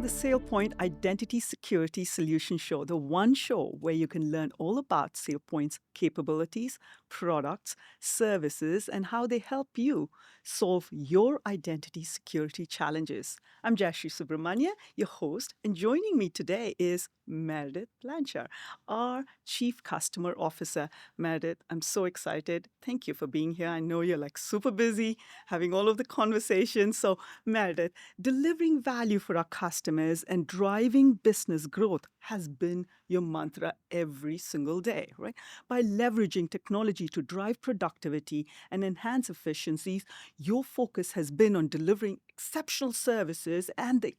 the SailPoint Identity Security Solution Show, the one show where you can learn all about SailPoint's capabilities, products, services, and how they help you solve your identity security challenges. I'm Jaishree Subramania, your host, and joining me today is Meredith Blencher, our Chief Customer Officer. Meredith, I'm so excited. Thank you for being here. I know you're like super busy having all of the conversations. So, Meredith, delivering value for our customers and driving business growth has been your mantra every single day, right? By leveraging technology to drive productivity and enhance efficiencies, your focus has been on delivering exceptional services and the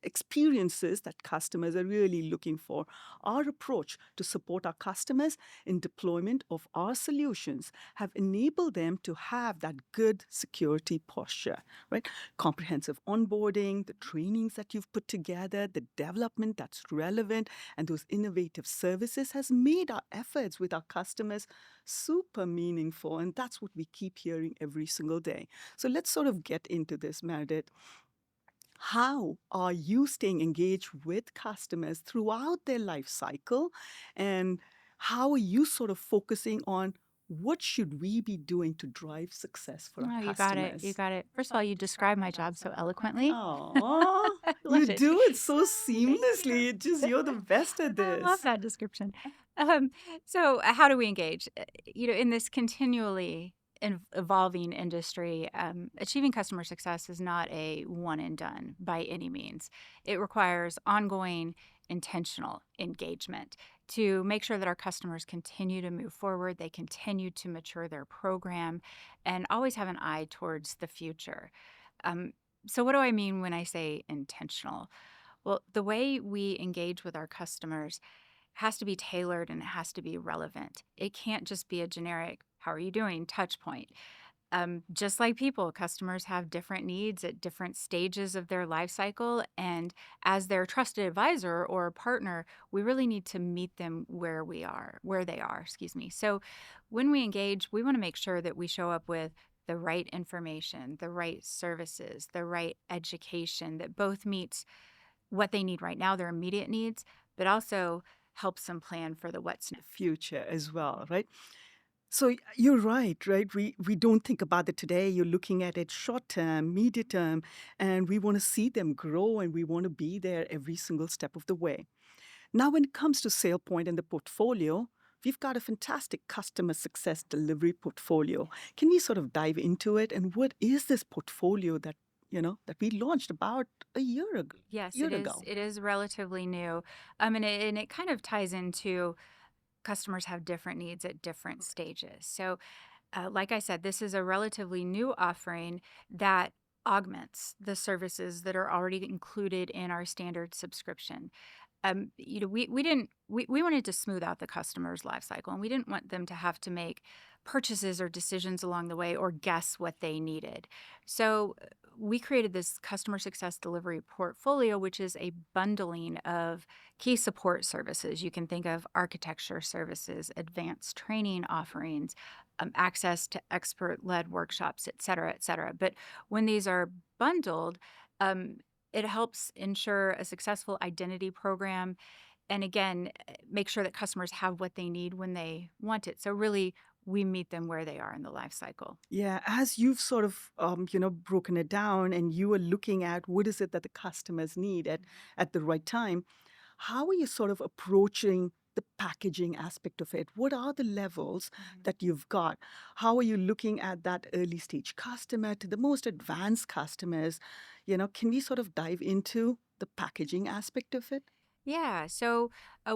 experiences that customers are really looking for. Our approach to support our customers in deployment of our solutions have enabled them to have that good security posture, right? Comprehensive onboarding, the trainings that you've put together, the development that's relevant, and those innovative services has made our efforts with our customers super meaningful. And that's what we keep hearing every single day. So let's sort of get into this, Meredith. How are you staying engaged with customers throughout their life cycle? And how are you sort of focusing on what should we be doing to drive success for our Oh, you got it. You customers? got it. First of all, you described my job so eloquently. Oh, I you love it. do it so Thank seamlessly. you. It just you're the best at I love this. that description. How do we engage? In this continually evolving industry, achieving customer success is not a one and done by any means. It requires ongoing, intentional engagement to make sure that our customers continue to move forward, they continue to mature their program, and always have an eye towards the future. Um, so, what do I mean when I say intentional? Well, the way we engage with our customers has to be tailored and it has to be relevant. It can't just be a generic, how are you doing, touch point. Just like people, customers have different needs at different stages of their life cycle. And as their trusted advisor or partner, we really need to meet them where they are, excuse me. So when we engage, we want to make sure that we show up with the right information, the right services, the right education that both meets what they need right now, their immediate needs, but also helps them plan for the what's next. Future as well, right? So you're right? We don't think about it today. You're looking at it short term, medium term, and we want to see them grow and we want to be there every single step of the way. Now, when it comes to SailPoint and the portfolio, we've got a fantastic customer success delivery portfolio. Can we sort of dive into it? And what is this portfolio that we launched about a year ago? Yes, Year ago. it is relatively new. And it kind of ties into customers have different needs at different stages. So, like I said, this is a relatively new offering that augments the services that are already included in our standard subscription. We wanted to smooth out the customer's life cycle, and we didn't want them to have to make purchases or decisions along the way or guess what they needed. So we created this customer success delivery portfolio, which is a bundling of key support services. You can think of architecture services, advanced training offerings, access to expert-led workshops, et cetera, et cetera. But when these are bundled, it helps ensure a successful identity program and, again, make sure that customers have what they need when they want it. So really, we meet them where they are in the life cycle. Yeah, as you've sort of broken it down and you are looking at what is it that the customers need at the right time, how are you sort of approaching the packaging aspect of it? What are the levels that you've got? How are you looking at that early stage customer to the most advanced customers? Can we sort of dive into the packaging aspect of it? Yeah. So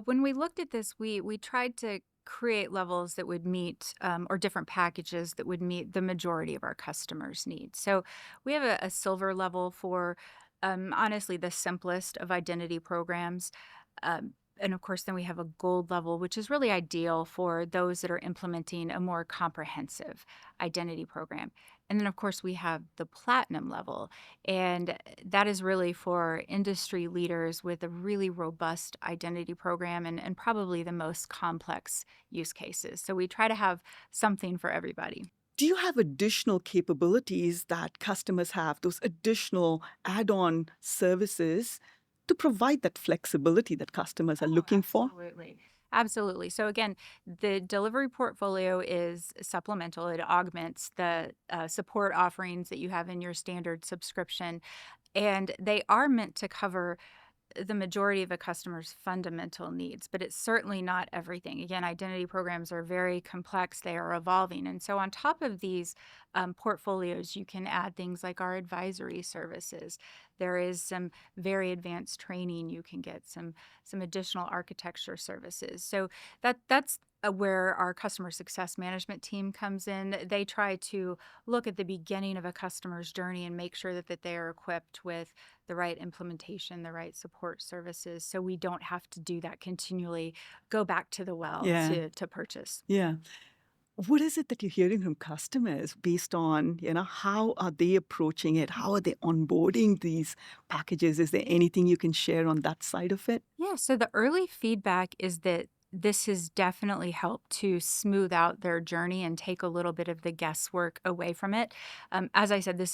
when we looked at this, we tried to create levels that would meet or different packages that would meet the majority of our customers' needs. So we have a silver level for honestly the simplest of identity programs. And of course, then we have a gold level, which is really ideal for those that are implementing a more comprehensive identity program. And then, of course, we have the platinum level. And that is really for industry leaders with a really robust identity program and probably the most complex use cases. So we try to have something for everybody. Do you have additional capabilities that customers have, those additional add on services to provide that flexibility that customers are Oh, looking for? absolutely. Absolutely. So again, the delivery portfolio is supplemental. It augments the support offerings that you have in your standard subscription, and they are meant to cover the majority of a customer's fundamental needs, but it's certainly not everything. Again, identity programs are very complex, they are evolving. And so, on top of these portfolios, you can add things like our advisory services. There is some very advanced training. You can get some additional architecture services. So that's where our customer success management team comes in. They try to look at the beginning of a customer's journey and make sure that they are equipped with the right implementation, the right support services, so we don't have to do that continually, go back to the well Yeah, to purchase. yeah. What is it that you're hearing from customers based on, how are they approaching it? How are they onboarding these packages? Is there anything you can share on that side of it? Yeah, so the early feedback is that this has definitely helped to smooth out their journey and take a little bit of the guesswork away from it. As I said, this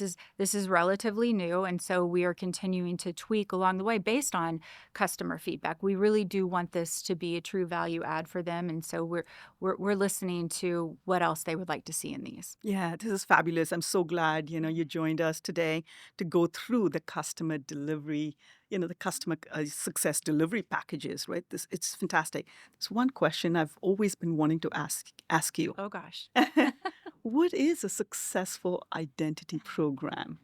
is relatively new, and so we are continuing to tweak along the way based on customer feedback. We really do want this to be a true value add for them, and so we're listening to what else they would like to see in these. Yeah, this is fabulous. I'm so glad, you Mhm. joined us today to go through the customer delivery, the customer success delivery packages, right? It's fantastic. There's one question I've always been wanting to ask you. Oh gosh. What is a successful identity program?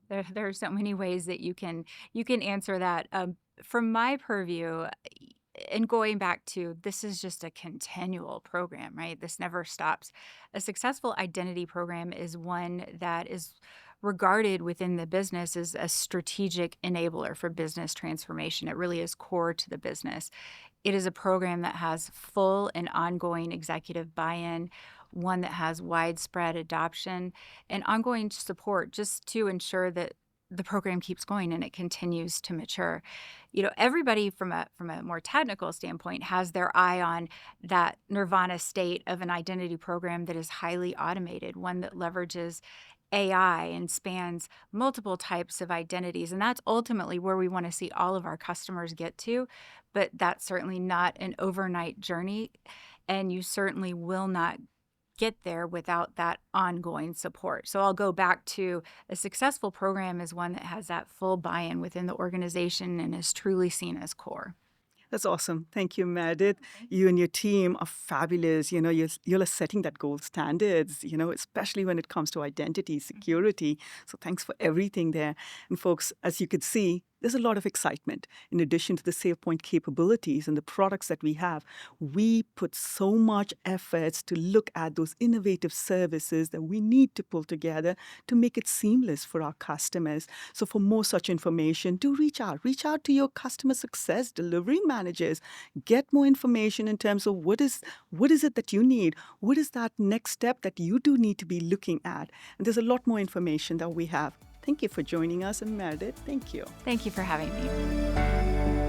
There are so many ways that you can answer that. From my purview, and going back to this is just a continual program, right? This never stops. A successful identity program is one that is regarded within the business as a strategic enabler for business transformation. It really is core to the business. It is a program that has full and ongoing executive buy-in, one that has widespread adoption and ongoing support just to ensure that the program keeps going and it continues to mature. Everybody from a more technical standpoint has their eye on that nirvana state of an identity program that is highly automated, one that leverages AI and spans multiple types of identities. And that's ultimately where we want to see all of our customers get to. But that's certainly not an overnight journey. And you certainly will not get there without that ongoing support. So I'll go back to a successful program is one that has that full buy in within the organization and is truly seen as core. That's awesome. Thank you, Meredith. Thank You and your team are fabulous. You're setting that gold standards, especially when it comes to identity, you. security. So thanks for everything there. And folks, as you could see, there's a lot of excitement. In addition to the SailPoint capabilities and the products that we have, we put so much efforts to look at those innovative services that we need to pull together to make it seamless for our customers. So for more such information, do reach out. Reach out to your customer success delivery managers. Get more information in terms of what is it that you need? What is that next step that you do need to be looking at? And there's a lot more information that we have. Thank you for joining us, and Meredith, thank you. Thank you for having me.